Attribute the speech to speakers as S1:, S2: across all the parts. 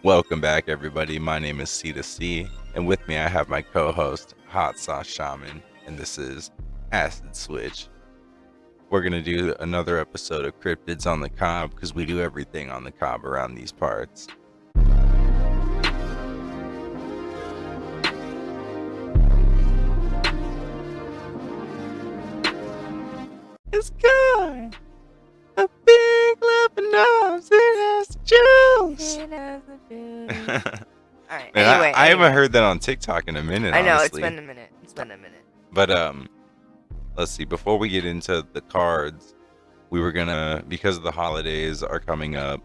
S1: Welcome back, everybody. My name is C2C, and with me I have my co-host, Hot Sauce Shaman, and this is Acid Switch. We're going to do another episode of Cryptids on the Cob, because we do everything on the cob around these parts. It's gone! A big laughing arms, it has the juice!
S2: It has a juice. All right.
S1: Man,
S2: Anyway,
S1: I haven't heard that on TikTok in a minute.
S2: I know
S1: honestly.
S2: it's been a minute.
S1: But let's see. Before we get into the cards, we were gonna, because the holidays are coming up,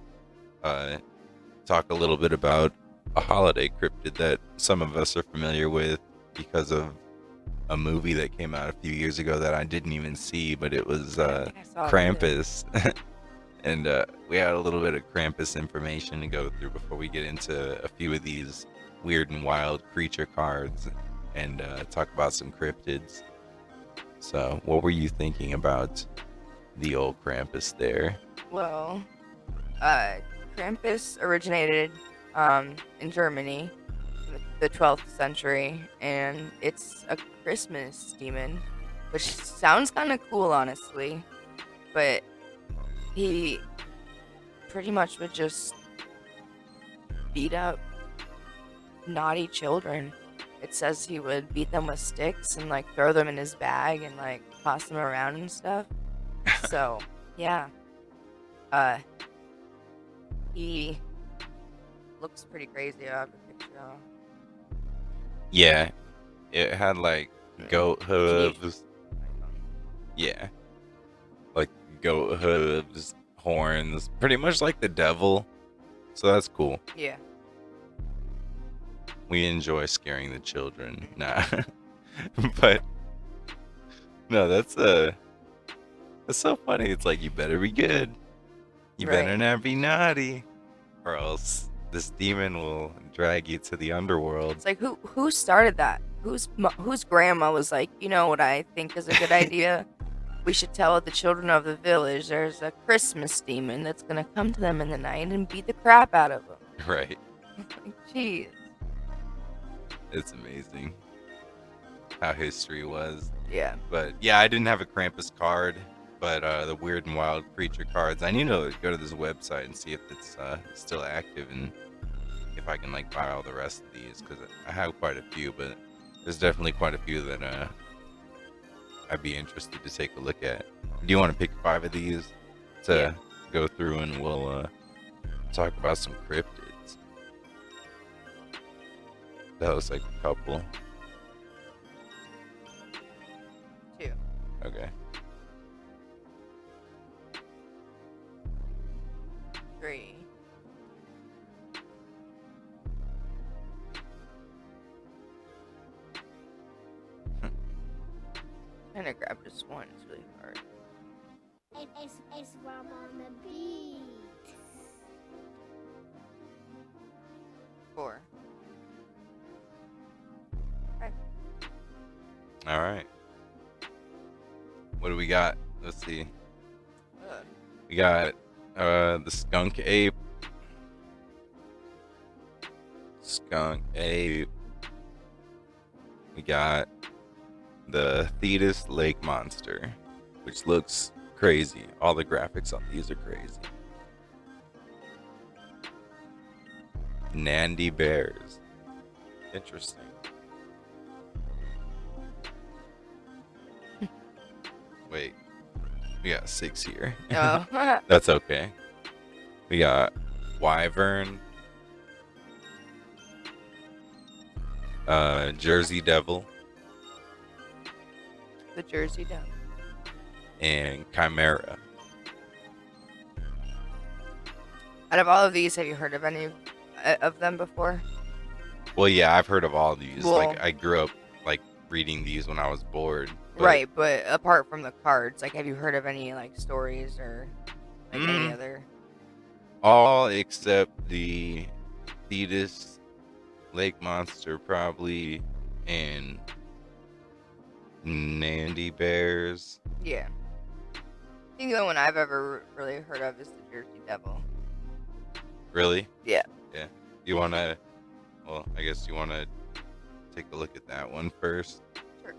S1: talk a little bit about a holiday cryptid that some of us are familiar with because of a movie that came out a few years ago that I didn't even see, but it was Krampus. And we had a little bit of Krampus information to go through before we get into a few of these weird and wild creature cards and talk about some cryptids. So, what were you thinking about the old Krampus there?
S2: Well, Krampus originated in Germany in the 12th century, and it's a Christmas demon, which sounds kind of cool, honestly. But he pretty much would just beat up naughty children. It says he would beat them with sticks and like throw them in his bag and like toss them around and stuff. So yeah, he looks pretty crazy. I have a picture of.
S1: Yeah, it had like goat hooves. Yeah, like goat hooves, horns, pretty much like the devil. So that's cool.
S2: Yeah.
S1: We enjoy scaring the children. Nah. But no, that's so funny. It's like, you better be good. You better not be naughty, or else this demon will drag you to the underworld.
S2: It's like, who started that? Whose grandma was like, you know what I think is a good idea? We should tell the children of the village there's a Christmas demon that's gonna come to them in the night and beat the crap out of them.
S1: Right.
S2: Like, jeez.
S1: It's amazing how history was.
S2: Yeah.
S1: But yeah, I didn't have a Krampus card, but the weird and wild creature cards, I need to go to this website and see if it's still active and if I can like buy all the rest of these, because I have quite a few, but there's definitely quite a few that I'd be interested to take a look at. Do you want to pick 5 of these to go through, and we'll talk about some cryptids? That was like a couple.
S2: 2.
S1: Okay.
S2: 3. I'm gonna grab just one. It's really hard.
S3: It's Rum on the beat.
S2: 4.
S1: All right. What do we got? Let's see. We got the skunk ape. Skunk ape. We got the Thetis lake monster, which looks crazy. All the graphics on these are crazy. Nandy bears. Interesting. Wait, we got 6 here.
S2: Oh.
S1: That's okay. We got wyvern, Jersey devil,
S2: The Jersey Devil.
S1: and chimera.
S2: Out of all of these, have you heard of any of them before?
S1: Well, yeah, I've heard of all these.
S2: Well,
S1: like, I grew up like reading these when I was bored. But
S2: right, but apart from the cards, like, have you heard of any like stories or like any other?
S1: all except the Thetis lake monster, probably, and Nandy bears.
S2: Yeah. I think the only one I've ever really heard of is the Jersey Devil.
S1: Really?
S2: Yeah.
S1: Yeah. You want to, well, I guess you want to take a look at that one first.
S2: Sure.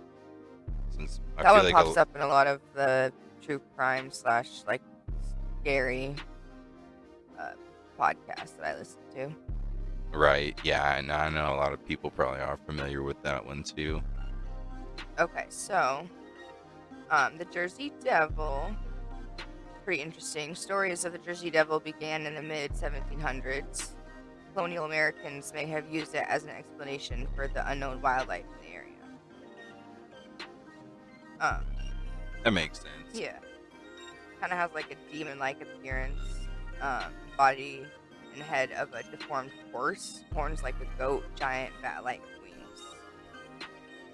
S1: Since I
S2: That
S1: feel
S2: one
S1: like
S2: pops up in a lot of the true crime / like scary podcasts that I listen to.
S1: Right, yeah, and I know a lot of people probably are familiar with that one too.
S2: Okay, so the Jersey Devil. Pretty interesting. Stories of the Jersey Devil began in the mid 1700s. Colonial Americans may have used it as an explanation for the unknown wildlife in the area.
S1: That makes sense.
S2: Yeah. Kind of has like a demon-like appearance. Body and head of a deformed horse. Horns like a goat. Giant bat-like wings.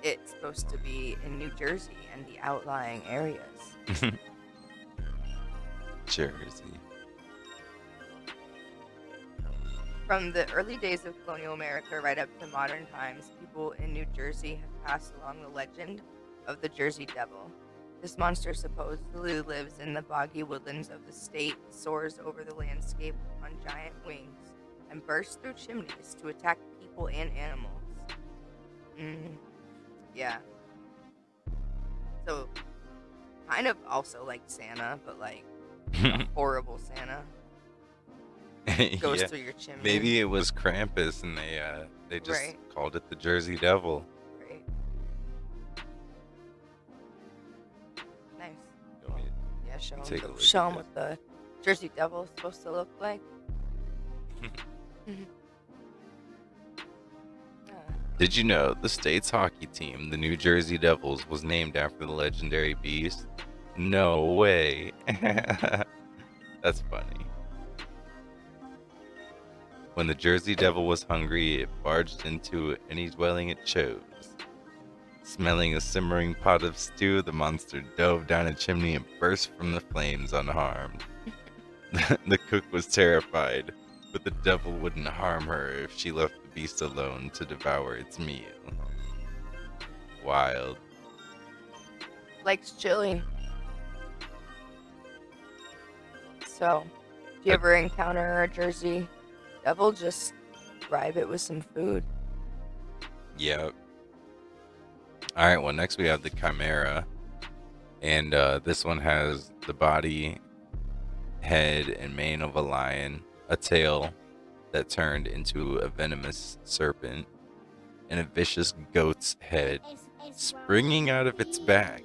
S2: It's supposed to be in New Jersey and the outlying areas.
S1: Jersey.
S2: From the early days of colonial America right up to modern times, people in New Jersey have passed along the legend of the Jersey Devil. This monster supposedly lives in the boggy woodlands of the state, soars over the landscape on giant wings, and bursts through chimneys to attack people and animals. Yeah. So, kind of also like Santa, but like a horrible Santa. Goes
S1: Yeah,
S2: through your chimney.
S1: maybe it was Krampus and they just
S2: Right.
S1: called it the Jersey Devil.
S2: Right. Nice.
S1: You want me
S2: Yeah, show
S1: Take a
S2: them,
S1: look
S2: show
S1: at
S2: 'em what the Jersey Devil is supposed to look like.
S1: Did you know the state's hockey team, the New Jersey Devils, was named after the legendary beast? No way. That's funny. When the Jersey Devil was hungry, it barged into any dwelling it chose. Smelling a simmering pot of stew, the monster dove down a chimney and burst from the flames unharmed. The cook was terrified, but the devil wouldn't harm her if she left the beast alone to devour its meal. Wild.
S2: Likes chili. So, if you ever encounter a Jersey Devil, just bribe it with some food.
S1: Yep. Alright, well, next we have the Chimera. And this one has the body, head, and mane of a lion, a tail that turned into a venomous serpent, and a vicious goat's head springing out of its back.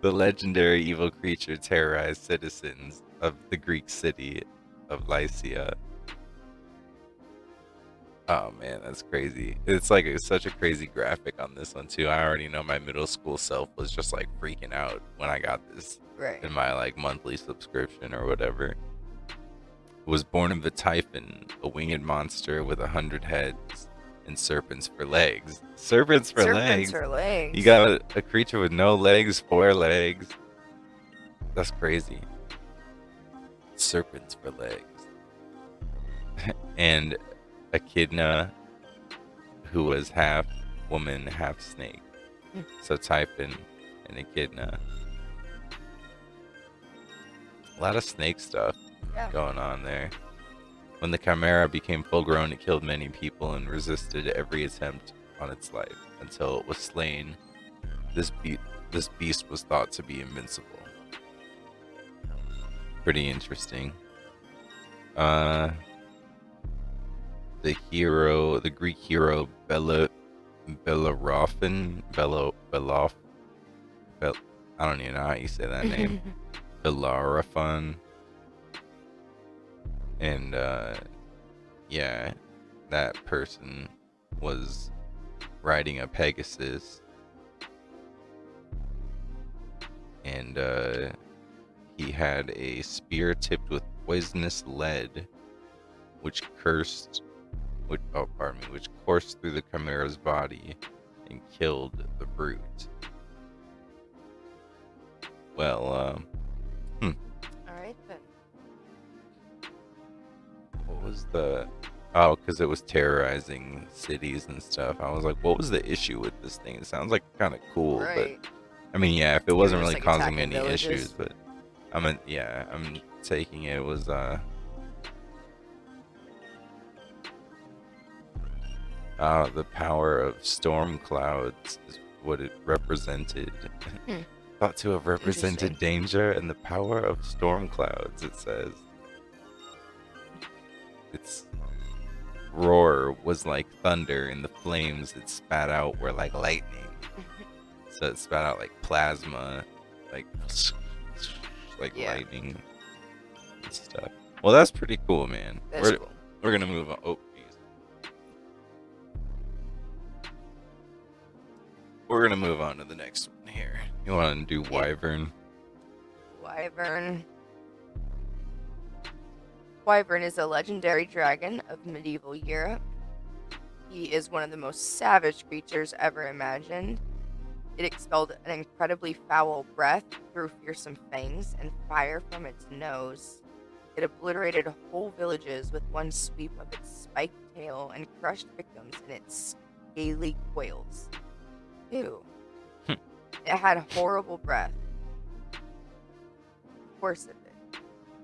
S1: The legendary evil creature terrorized citizens of the Greek city of Lycia. Oh man, that's crazy. It's such a crazy graphic on this one too. I already know my middle school self was just like freaking out when I got this
S2: Right.
S1: in my like monthly subscription or whatever. It was born of a typhon, a winged monster with 100 heads and serpents for legs. Serpents for legs?
S2: Serpents or legs.
S1: You got a creature with no legs, 4 legs. That's crazy. Serpents for legs. And Echidna, who was half woman, half snake. So Typhon and Echidna. A lot of snake stuff going on there. When the Chimera became full grown, it killed many people and resisted every attempt on its life until it was slain. This beast was thought to be invincible. Pretty interesting. The Greek hero Bellerophon, I don't even know how you say that name. Bellerophon. And yeah, that person was riding a Pegasus, and he had a spear tipped with poisonous lead, which coursed through the Chimera's body and killed the brute. Well,
S2: All right then.
S1: what was the... Oh, because it was terrorizing cities and stuff. I was like, what was the issue with this thing? It sounds like kind of cool,
S2: Right.
S1: but... I mean, yeah, if it wasn't
S2: just,
S1: really
S2: like,
S1: causing
S2: attacking
S1: any
S2: villages.
S1: issues, but... I'm taking it was, The power of storm clouds is what it represented.
S2: Hmm.
S1: Thought to have represented
S2: Interesting.
S1: danger and the power of storm clouds, it says. Its roar was like thunder, and the flames it spat out were like lightning. So it spat out like plasma, like
S2: Yeah.
S1: lightning and stuff. Well, that's pretty cool, man.
S2: That's cool.
S1: We're gonna move on. Oh, geez. We're gonna move on to the next one here. You want to do Wyvern?
S2: Wyvern. Wyvern is a legendary dragon of medieval Europe. He is one of the most savage creatures ever imagined. It expelled an incredibly foul breath through fearsome fangs and fire from its nose. It obliterated whole villages with one sweep of its spiked tail and crushed victims in its scaly coils. Ew. It had horrible breath. Of course it did.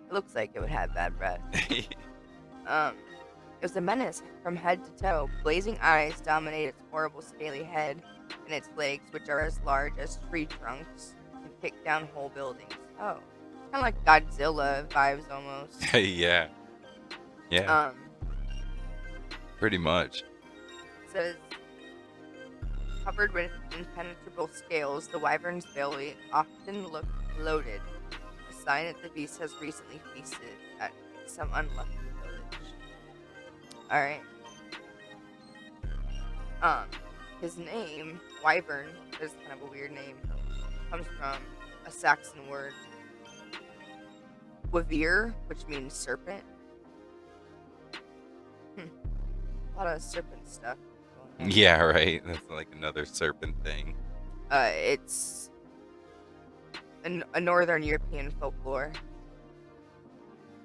S2: It looks like it would have bad breath. It was a menace from head to toe. Blazing eyes dominate its horrible scaly head, and its legs, which are as large as tree trunks, can kick down whole buildings. Oh, kind of like Godzilla vibes almost.
S1: Yeah. Yeah.
S2: Um,
S1: Pretty much.
S2: It says, covered with impenetrable scales, the wyvern's belly often looked bloated, a sign that the beast has recently feasted at some unlucky village. Alright. His name, Wyvern, is kind of a weird name, comes from a Saxon word, Wavir, which means serpent. A lot of serpent stuff going on.
S1: Yeah, right. That's like another serpent thing.
S2: It's a northern European folklore.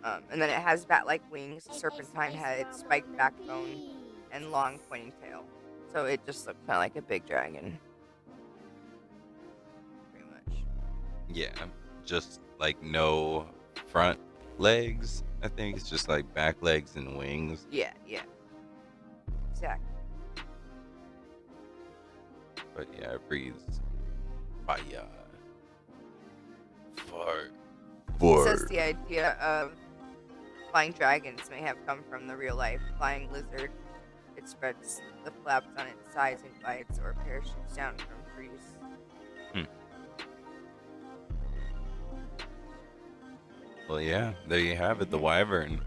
S2: And then it has bat-like wings, serpentine head, spiked backbone, and long pointing tail. So it just looks kind of like a big dragon. Pretty much.
S1: Yeah. Just like no front legs. I think it's just like back legs and wings.
S2: Yeah. Exactly.
S1: But yeah, it breathes fire. Fart.
S2: It says the idea of flying dragons may have come from the real-life flying lizard. It spreads the flaps on its sides and glides or parachutes down from trees.
S1: Well, yeah, there you have it, the wyvern.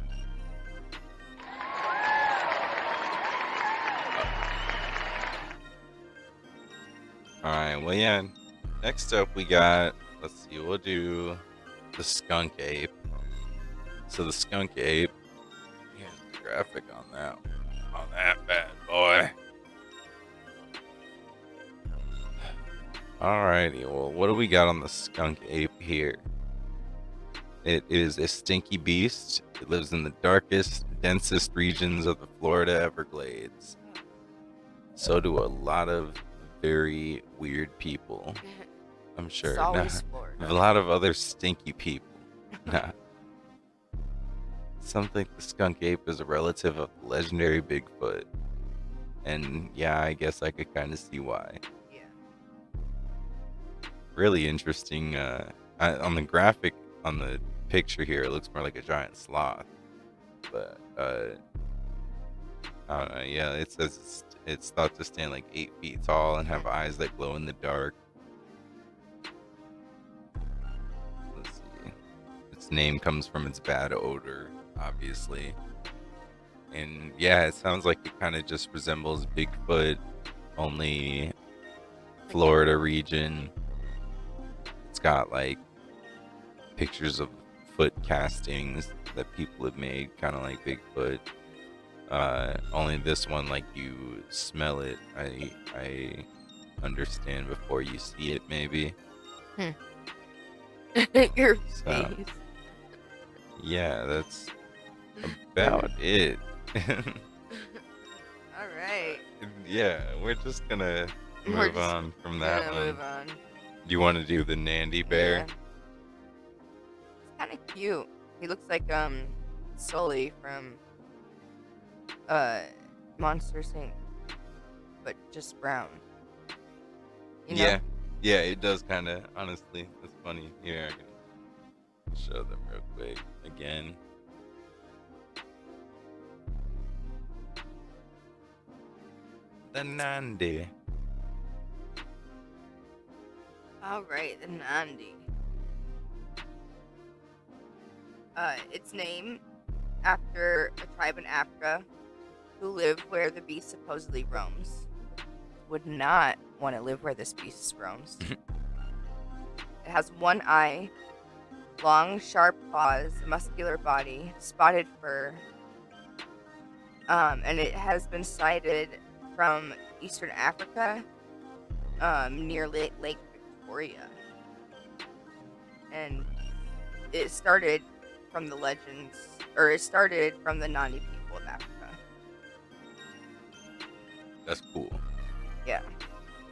S1: Alright, well, yeah. Next up, we got, let's see, we'll do the skunk ape. So, the skunk ape, here's the graphic on that bad boy. Alrighty, well, what do we got on the skunk ape here? It is a stinky beast. It lives in the darkest, densest regions of the Florida Everglades. So do a lot of very weird people. I'm sure.
S2: It's always Florida.
S1: A lot of other stinky people. Nah. Some think the skunk ape is a relative of the legendary Bigfoot. And yeah, I guess I could kind of see why.
S2: Yeah.
S1: Really interesting. On the graphic, on the picture here, it looks more like a giant sloth. But, I don't know. Yeah, it says it's thought to stand like 8 feet tall and have eyes that glow in the dark. Let's see. Its name comes from its bad odor, obviously. And yeah, it sounds like it kind of just resembles Bigfoot, only Florida region. It's got like pictures of foot castings that people have made, kind of like Bigfoot. Only this one, like, you smell it. I understand before you see it, maybe.
S2: Your
S1: So,
S2: face.
S1: yeah, that's about it.
S2: All right.
S1: Yeah, we're just gonna
S2: We're
S1: move
S2: just
S1: on from that
S2: Gonna
S1: one.
S2: move on.
S1: Do you want to do the Nandy Bear?
S2: Yeah. It's kind of cute. He looks like Sully from Monsters Inc. but just brown. You know?
S1: Yeah. Yeah, it does kind of, honestly. That's funny. Here, I can show them real quick again. The Nandi.
S2: All right, the Nandi. It's named after a tribe in Africa who live where the beast supposedly roams. Would not want to live where this beast roams. It has one eye, long, sharp claws, muscular body, spotted fur, and it has been sighted from Eastern Africa, near Lake Victoria. And it started from the legends, or it started from the Nandi people of Africa.
S1: That's cool.
S2: Yeah.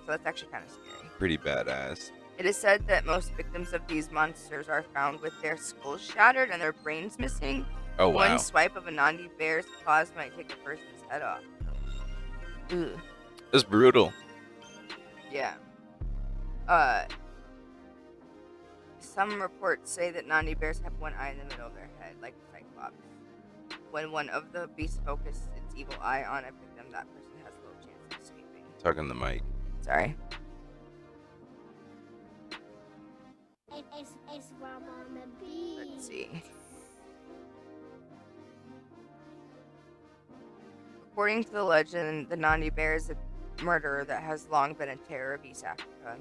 S2: So that's actually kind of scary.
S1: Pretty badass.
S2: It is said that most victims of these monsters are found with their skulls shattered and their brains missing.
S1: Oh, wow.
S2: One swipe of a Nandi bear's claws might take a person's head off. Ugh.
S1: That's brutal.
S2: Yeah. Some reports say that Nandi bears have one eye in the middle of their head, like a cyclops. When one of the beasts focuses its evil eye on a victim, that person has little chance of escaping.
S1: Talking the mic.
S2: Sorry.
S3: It's Grandma on the beat.
S2: Let's see. According to the legend, the Nandi bear is a murderer that has long been a terror of East Africa.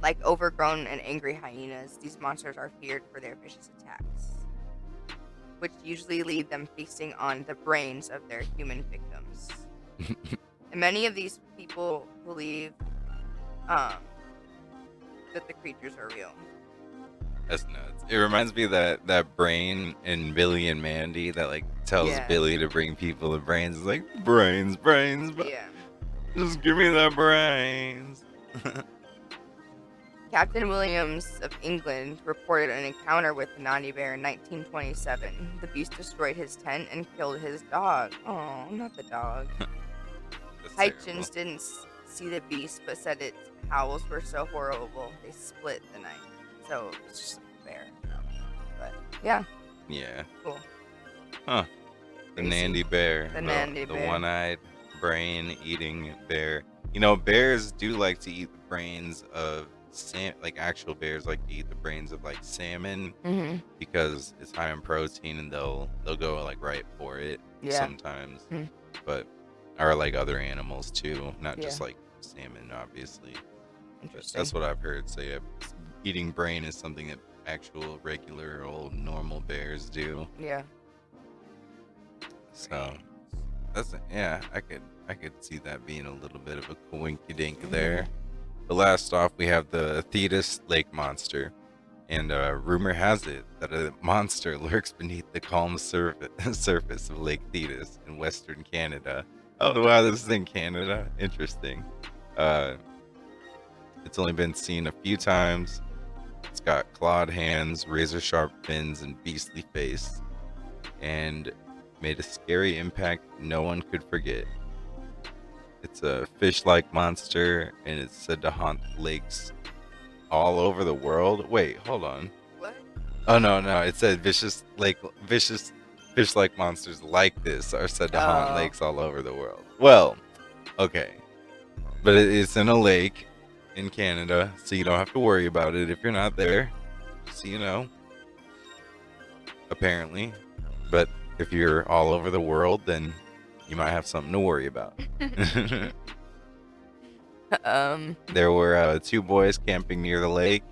S2: Like overgrown and angry hyenas, these monsters are feared for their vicious attacks, which usually lead them feasting on the brains of their human victims. And many of these people believe that the creatures are real.
S1: That's nuts. It reminds me of that brain in Billy and Mandy that like tells
S2: Yeah.
S1: Billy to bring people the brains. It's like brains, but
S2: Yeah.
S1: just give me the brains.
S2: Captain Williams of England reported an encounter with the Nandi bear in 1927. The beast destroyed his tent and killed his dog. Oh, not the dog.
S1: That's
S2: Hitchens
S1: terrible.
S2: didn't see the beast, but said its howls were so horrible they split the night. So it's just a bear. But yeah,
S1: Yeah.
S2: cool.
S1: Huh. The
S2: Crazy.
S1: Nandi bear.
S2: The Nandi
S1: the
S2: bear.
S1: one-eyed brain-eating bear. You know, bears do like to eat the brains of like actual bears like to eat the brains of like salmon
S2: Mm-hmm.
S1: because it's high in protein and they'll go like right for it
S2: Yeah.
S1: sometimes.
S2: Mhm.
S1: But or like other animals too, not just
S2: Yeah.
S1: like salmon, obviously. But
S2: Interesting.
S1: that's what I've heard. So yeah, eating brain is something that actual regular old normal bears do.
S2: Yeah.
S1: So that's yeah, I could see that being a little bit of a coinkydink there. But last off, we have the Thetis lake monster, and rumor has it that a monster lurks beneath the calm surface of Lake Thetis in western Canada. Oh wow, this is in Canada. Interesting. It's only been seen a few times. It's got clawed hands, razor sharp fins, and beastly face, and made a scary impact no one could forget. It's a fish-like monster, and it's said to haunt lakes all over the world. Wait, hold on.
S2: What?
S1: Oh no, it said vicious fish-like monsters like this are said to haunt
S2: Oh.
S1: lakes all over the world. Well, okay, but it's in a lake in Canada, so you don't have to worry about it if you're not there. So you know, apparently, but if you're all over the world, then you might have something to worry about. There were two boys camping near the lake,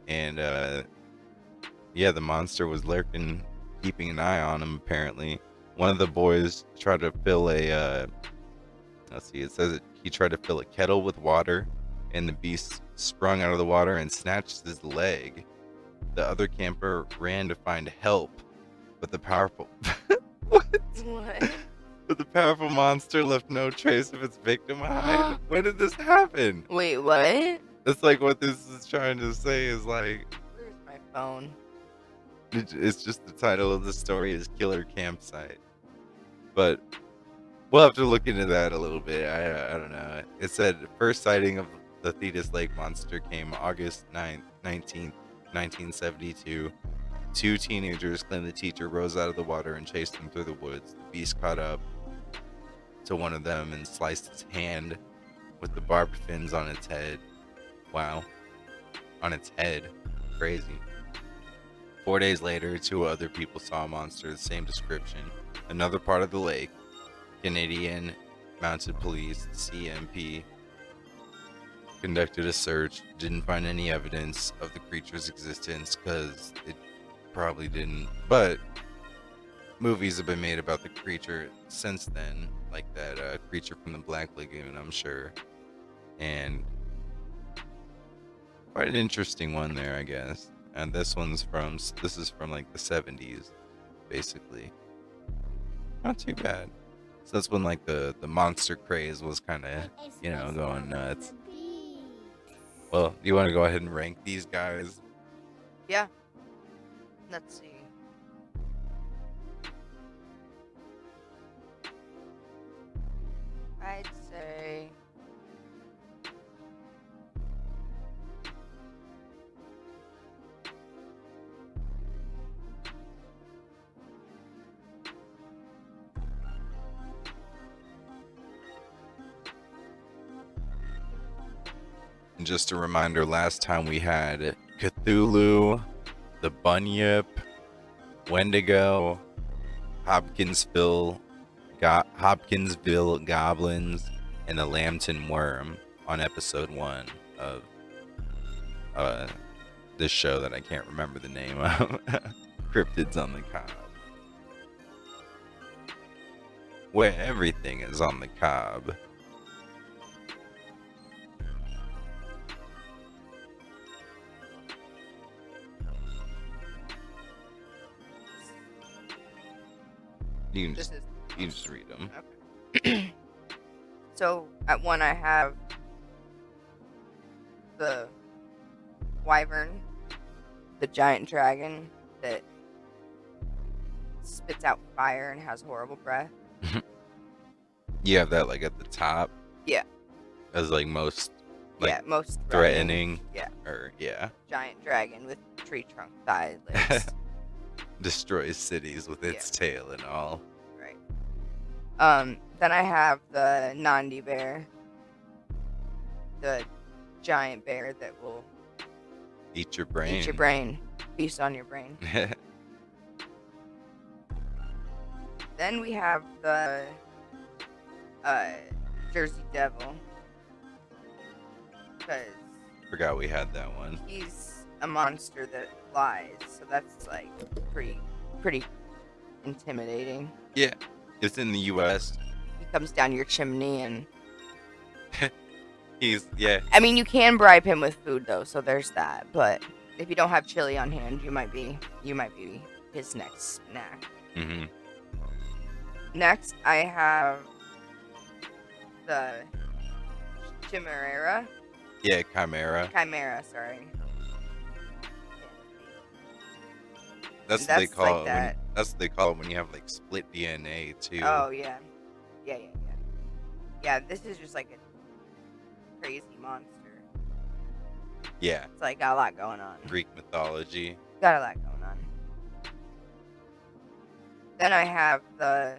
S1: and yeah, the monster was lurking, keeping an eye on him. Apparently, one of the boys tried to fill a let's see, it says he tried to fill a kettle with water, and the beast sprung out of the water and snatched his leg. The other camper ran to find help, but the powerful what?
S2: What?
S1: But the powerful monster left no trace of its victim behind. When did this happen?
S2: Wait, what?
S1: That's like what this is trying to say is like,
S2: Where's my phone?
S1: it's just the title of the story is Killer Campsite. But We'll have to look into that a little bit. I don't know. It said first sighting of the Thetis Lake monster came August 19th, 1972. Two teenagers claim the teacher rose out of the water and chased them through the woods. The beast caught up to one of them and sliced its hand with the barbed fins on its head. Wow. On its head. Crazy. 4 days later, two other people saw a monster of the same description. Another part of the lake. Canadian Mounted Police, CMP, conducted a search. Didn't find any evidence of the creature's existence because it probably didn't. But movies have been made about the creature since then, like that creature from the Black Lagoon, I'm sure. And quite an interesting one there, I guess. And this is from like the 70s, basically. Not too bad. So that's when like the monster craze was kind of, going nuts. Well, do you want to go ahead and rank these guys?
S2: Yeah. Let's see. I'd say
S1: And just a reminder, last time we had Cthulhu, the Bunyip, Wendigo, Hopkinsville Goblins, and the Lambton Worm on episode 1 of this show that I can't remember the name of. Cryptids on the Cob. Where everything is on the cob. You can just read them.
S2: Okay. So at 1 I have the wyvern, the giant dragon that spits out fire and has horrible breath.
S1: You have that like at the top.
S2: Yeah.
S1: As like most
S2: most
S1: threatening.
S2: Yeah.
S1: Or yeah.
S2: Giant dragon with tree trunk thigh legs.
S1: Destroys cities with its tail and all.
S2: Right. Then I have the Nandi bear, the giant bear that will
S1: Eat your brain.
S2: eat your brain, feast on your brain. Then we have the Jersey Devil, because
S1: Forgot we had that one.
S2: he's a monster that lies, so that's like pretty intimidating.
S1: Yeah. It's in the US.
S2: He comes down your chimney, and
S1: Yeah.
S2: I mean, you can bribe him with food though, so there's that. But if you don't have chili on hand, you might be his next snack.
S1: Mm-hmm.
S2: Next, I have the Chimera.
S1: Yeah, Chimera.
S2: Chimera, sorry.
S1: That's what they
S2: That's
S1: call
S2: like
S1: it.
S2: that.
S1: That's what they call it when you have like split DNA too.
S2: Oh yeah, yeah. Yeah, this is just like a crazy monster.
S1: Yeah.
S2: It's like got a lot going on.
S1: Greek mythology.
S2: Got a lot going on. Then I have the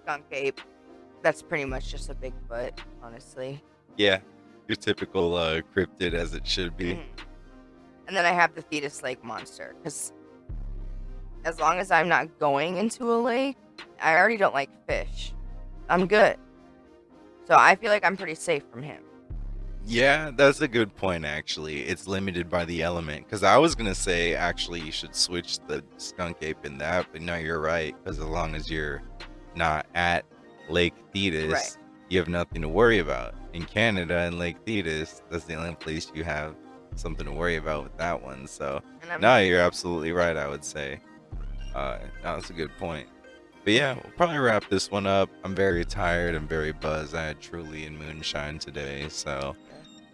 S2: skunk ape. That's pretty much just a Bigfoot, honestly.
S1: Yeah. Your typical cryptid as it should be.
S2: Mhm. And then I have the Thetis Lake monster, because as long as I'm not going into a lake, I already don't like fish. I'm good. So I feel like I'm pretty safe from him.
S1: Yeah, that's a good point actually. It's limited by the element. Because I was gonna say actually you should switch the skunk ape in that, but no, you're right. Because as long as you're not at Lake Thetis,
S2: Right.
S1: you have nothing to worry about. In Canada and Lake Thetis, that's the only place you have something to worry about with that one. So
S2: And I'm
S1: no, you're absolutely right, I would say. No, that's a good point. But yeah, we'll probably wrap this one up. I'm very tired. I'm very buzzed. I had Truly and Moonshine today, so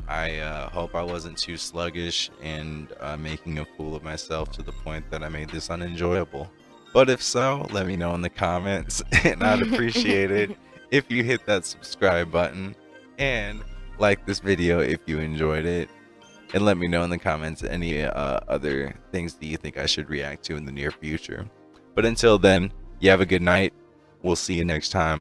S1: I hope I wasn't too sluggish and making a fool of myself to the point that I made this unenjoyable. But if so, let me know in the comments, and I'd appreciate it if you hit that subscribe button and like this video if you enjoyed it, and let me know in the comments any other things that you think I should react to in the near future. But until then, you have a good night. We'll see you next time.